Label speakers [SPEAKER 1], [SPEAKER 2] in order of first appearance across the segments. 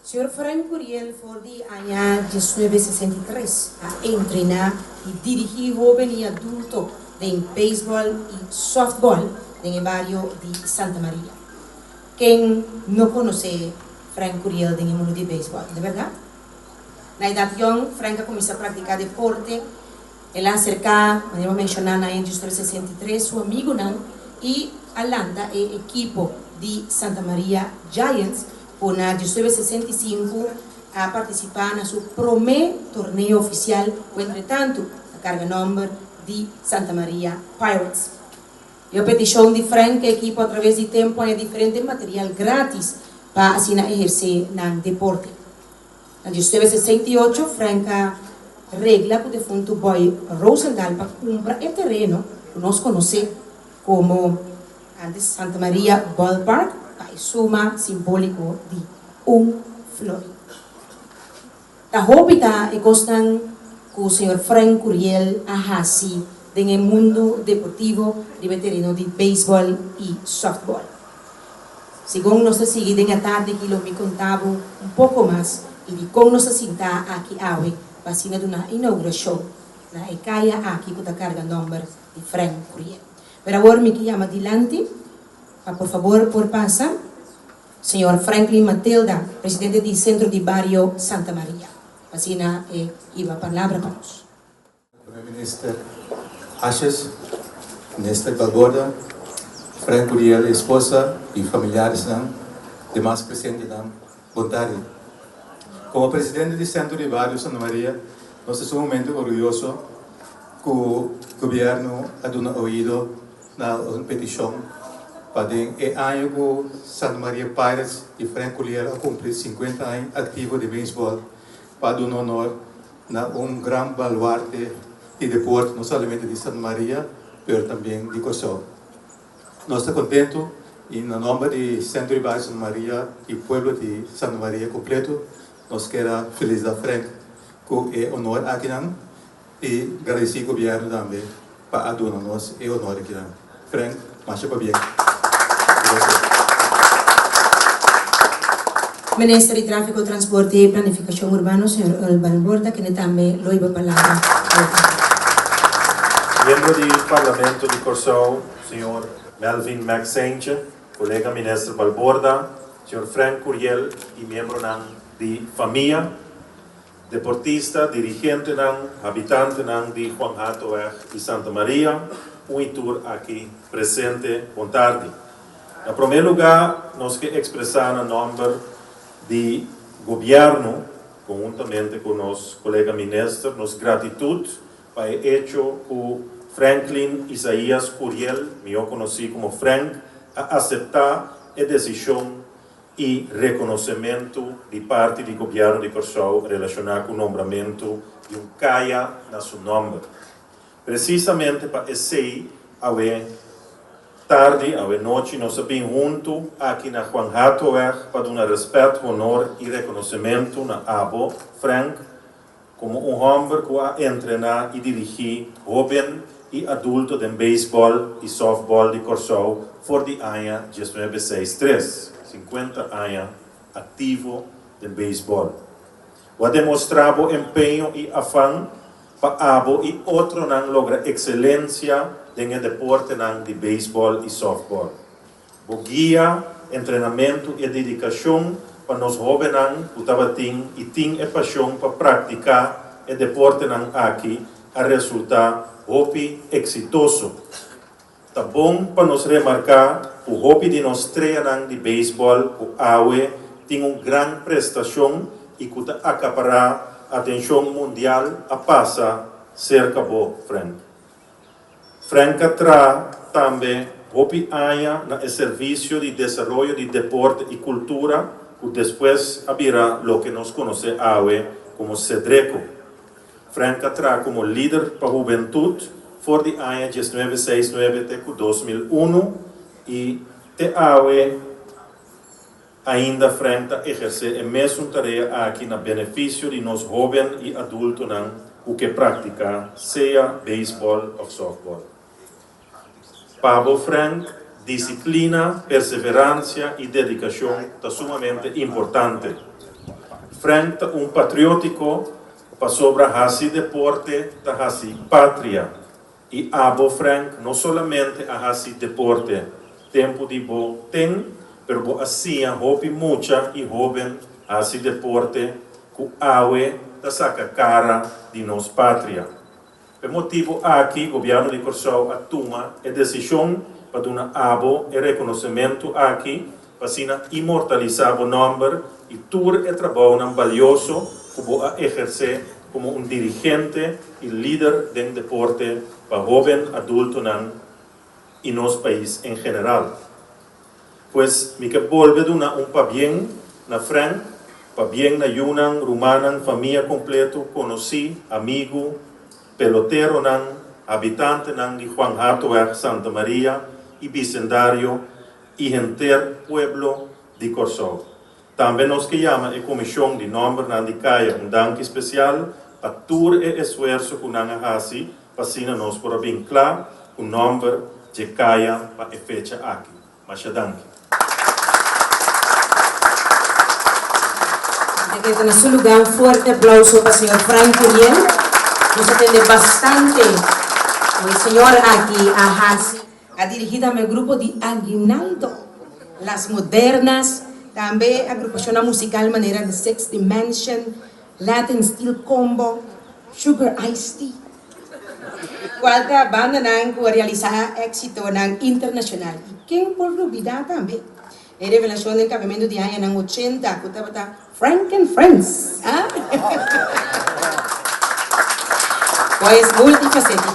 [SPEAKER 1] Senhor Frank Curiel foi de año 1963 a entrenar e dirigir jovens e adultos em beisebol e softball em o barrio de Santa Maria. Quem não conhece Frank Curiel em mundo de beisebol, de verdade? Na idade young, Frank começou a praticar deporte. Ele acerca, podemos mencionar, em 1963, seu amigo não, e Atlanta, é equipo de Santa Maria Giants, por na 1965 a participar na seu primeiro torneio oficial, o entretanto, a carga número de Santa Maria Pirates. E a petição de Frank, a equipo, através do tempo, é diferente material grátis para assim exercer no deporte. Em 1968, Frank regla que o defunto Boy Rosendahl para comprar o terreno que nós conhecemos como antes Santa Maria Ballpark, para suma simbólico de flor. A hóbita e gostam que o Sr. Frank Curiel ahasi em el mundo deportivo de veterano de béisbol e softball. Segundo nossa seguida em tarde que me contava pouco mais e de como nossa cinta aqui hoje vacina de uma inauguração na ECAIA aqui com a carga número de Frank Curiel. Pero agora me chama adiante, por favor, por passar, Sr. Franklin Matilda, presidente do Centro de Barrio Santa Maria. Vacina iba a palavra para nós.
[SPEAKER 2] Primeiro-Ministro Ashes, Ministro Balborda, Frank Curiel, esposa e familiares, demais presentes, boa tarde. Como presidente do Centro de Barrio Santa Maria, nós estamos muito orgulhosos que o governo ha dado ouvido na petição para o ano que Santa Maria Pirates e Frank Curiel a cumprir 50 anos ativo de beisebol para dar honor a grande baluarte de deporte, não somente de Santa Maria, mas também de Kosovo. Nós estamos contentos e, no nome do Centro de Barrio Santa Maria e do povo de Santa Maria completo, nós queremos felicitar Frank com o honor aqui e agradecer ao governo também para dar-nos o honor aqui. Frank, marcha para bem.
[SPEAKER 1] Ministro de Tráfico, Transporte e Planificação Urbana, Sr. Alvaro Borda, que também lo iba a palavra.
[SPEAKER 3] Membro do Parlamento de Kosovo, Sr. Melvin Maxence, colega ministro Balborda, Sr. Frank Curiel e membro de família, deportista, dirigente, habitante de Juan Hato e Santa Maria, tour aqui presente, boa tarde. Em primeiro lugar, nós queremos expressar o nome do governo, conjuntamente com nosso colega ministro, nossa gratitude para o hecho que Franklin Isaías Curiel, eu conheci como Frank, a aceitar a decisão e reconhecimento de parte do governo de Kosovo relacionado com o nomeamento de CAIA na seu nome. Precisamente para esse tarde, a noite, nós estamos juntos aqui na Juan Hato para dar respeito, honor e reconhecimento na Abo Frank como homem que a entrenar e dirigir jovens e adultos de beisebol e softball de Kosovo por o ano 1963, 50 anos ativo de beisebol. O demonstrado empenho e afã para Abo e outro não logra excelência no deporte de beisebol e softball. O guia, treinamento e dedicação para nós jovens que têm a paixão para praticar o deporte aqui a resultar hobby exitoso. Tá bom para nos remarcar o hobby de nós treinar de beisebol, o AUE, tem grande prestação e que acaparar a atenção mundial a passar cerca de Frank. Frank traz também hobby aia no serviço de desenvolvimento de deporte e cultura, que depois abrirá o que nós conhecemos como CEDRECO. Frank traz como líder para a juventude for o ano 1969 até 2001 e ainda Frank exerce a mesma tarefa aqui no benefício de nós jovens e adultos o que pratica, seja beisebol ou softball. Para Frank, disciplina, perseverança e dedicação são sumamente importantes. Frank un patriótico para sobre hasi deporte, ta hasi patria. E abo Frank não solamente a hasi deporte, tempo de bo tem, pero bo assim a hopi mucha e jovem hasi deporte ku awe da saca cara de nos patria. Per motivo aqui, o governo de Corsau atuma a decisão para dar abo e reconhecimento aqui, para imortalizar o nome e tur e trabalho valioso para exercer como dirigente e líder do deporte para jovem adulto e nos país em geral. Pues me que volve para bem na Frank, para bem na Yunan, Rumanan, família completo, conheci, amigo, pelotero habitante de Juan Hato, Santa Maria e vecindario e enter pueblo de Corsau. Também nos que chama a comissão de nome de Caia dank especial para todo o esforço que nós fazemos para nós por vinclar o nome de Caia para a fecha aqui. Mas dank.
[SPEAKER 1] En su lugar, un fuerte aplauso para el señor Frank Curiel. Nos atiende bastante el señor aquí a Hasi. Ha dirigido al grupo de Aguinaldo, Las Modernas, también agrupación musical manera de Six Dimension, Latin Steel Combo, Sugar Iced Tea. Cuarta banda que realiza éxito internacional. Y quien por olvidar también. La revelación del caballero de año en 80, que estaba Frank and Friends. Pues multifacético,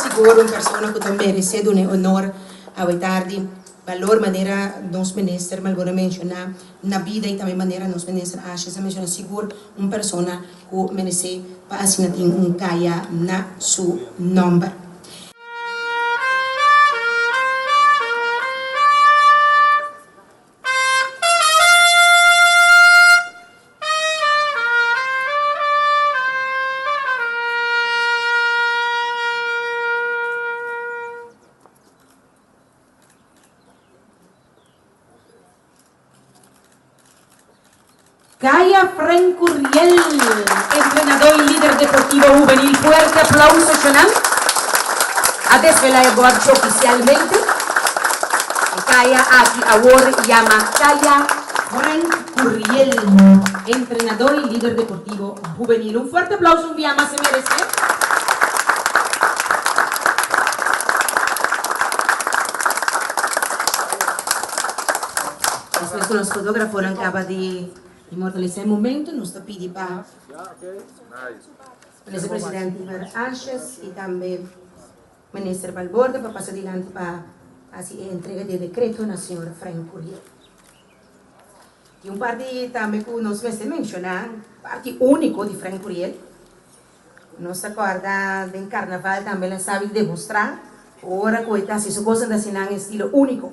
[SPEAKER 1] seguro una persona que también merece un honor a tarde, valor manera nos minister, malvora mencionar, na vida y también manera nos minister, se menciona seguro una persona que merece para asignar un kaya na su nombre. Caia Frank Curiel, entrenador y líder deportivo juvenil. Fuerte aplauso, Shonan. A desvelar oficialmente. Caia aquí Award llama Caia Frank Curiel, entrenador y líder deportivo juvenil. Un fuerte aplauso, un día más se merece. Después con los fotógrafos acaba de inmortalizar el momento, nos pide para el vicepresidente Iber Ashes y también el ministro Valborde para pasar adelante para así entrega de decreto al señor Frank Curiel. Y un parte también que nos menciona, parte único de Frank Curiel. Nos acorda del carnaval también la sabe demostrar, ahora que así su cosa de en estilo único.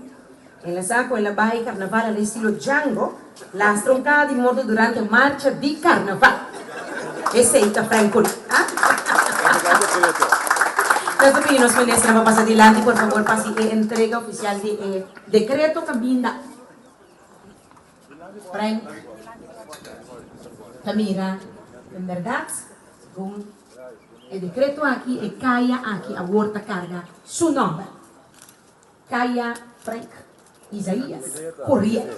[SPEAKER 1] En la saco, en la baja carnaval al estilo Django, las troncadas de moto durante la marcha de carnaval. Ese es el Frank Curiel. Entonces pedimos ministra para pasar adelante, por favor, para la entrega oficial de decreto Cabinda. Frank, mira, en verdad, según el decreto aquí, el Caia aquí, aborta carga su nombre. Caia Frank Isaías Curiel.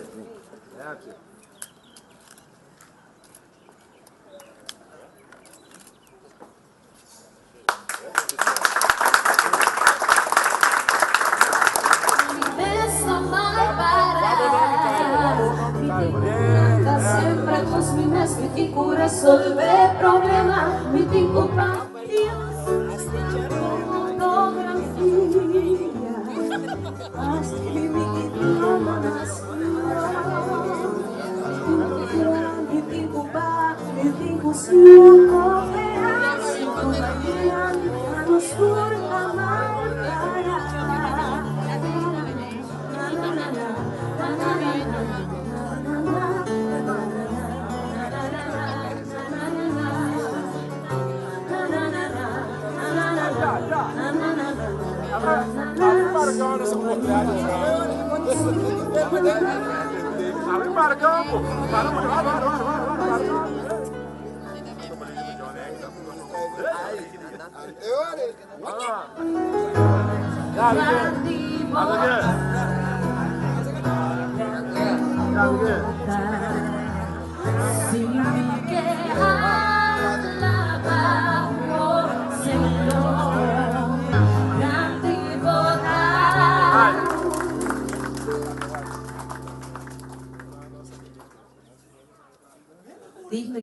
[SPEAKER 4] Mi tico resolver problemas, mi tico fotografía, hasta que mi idioma mi tico va, mi tico suco, a los por amar.
[SPEAKER 1] Digne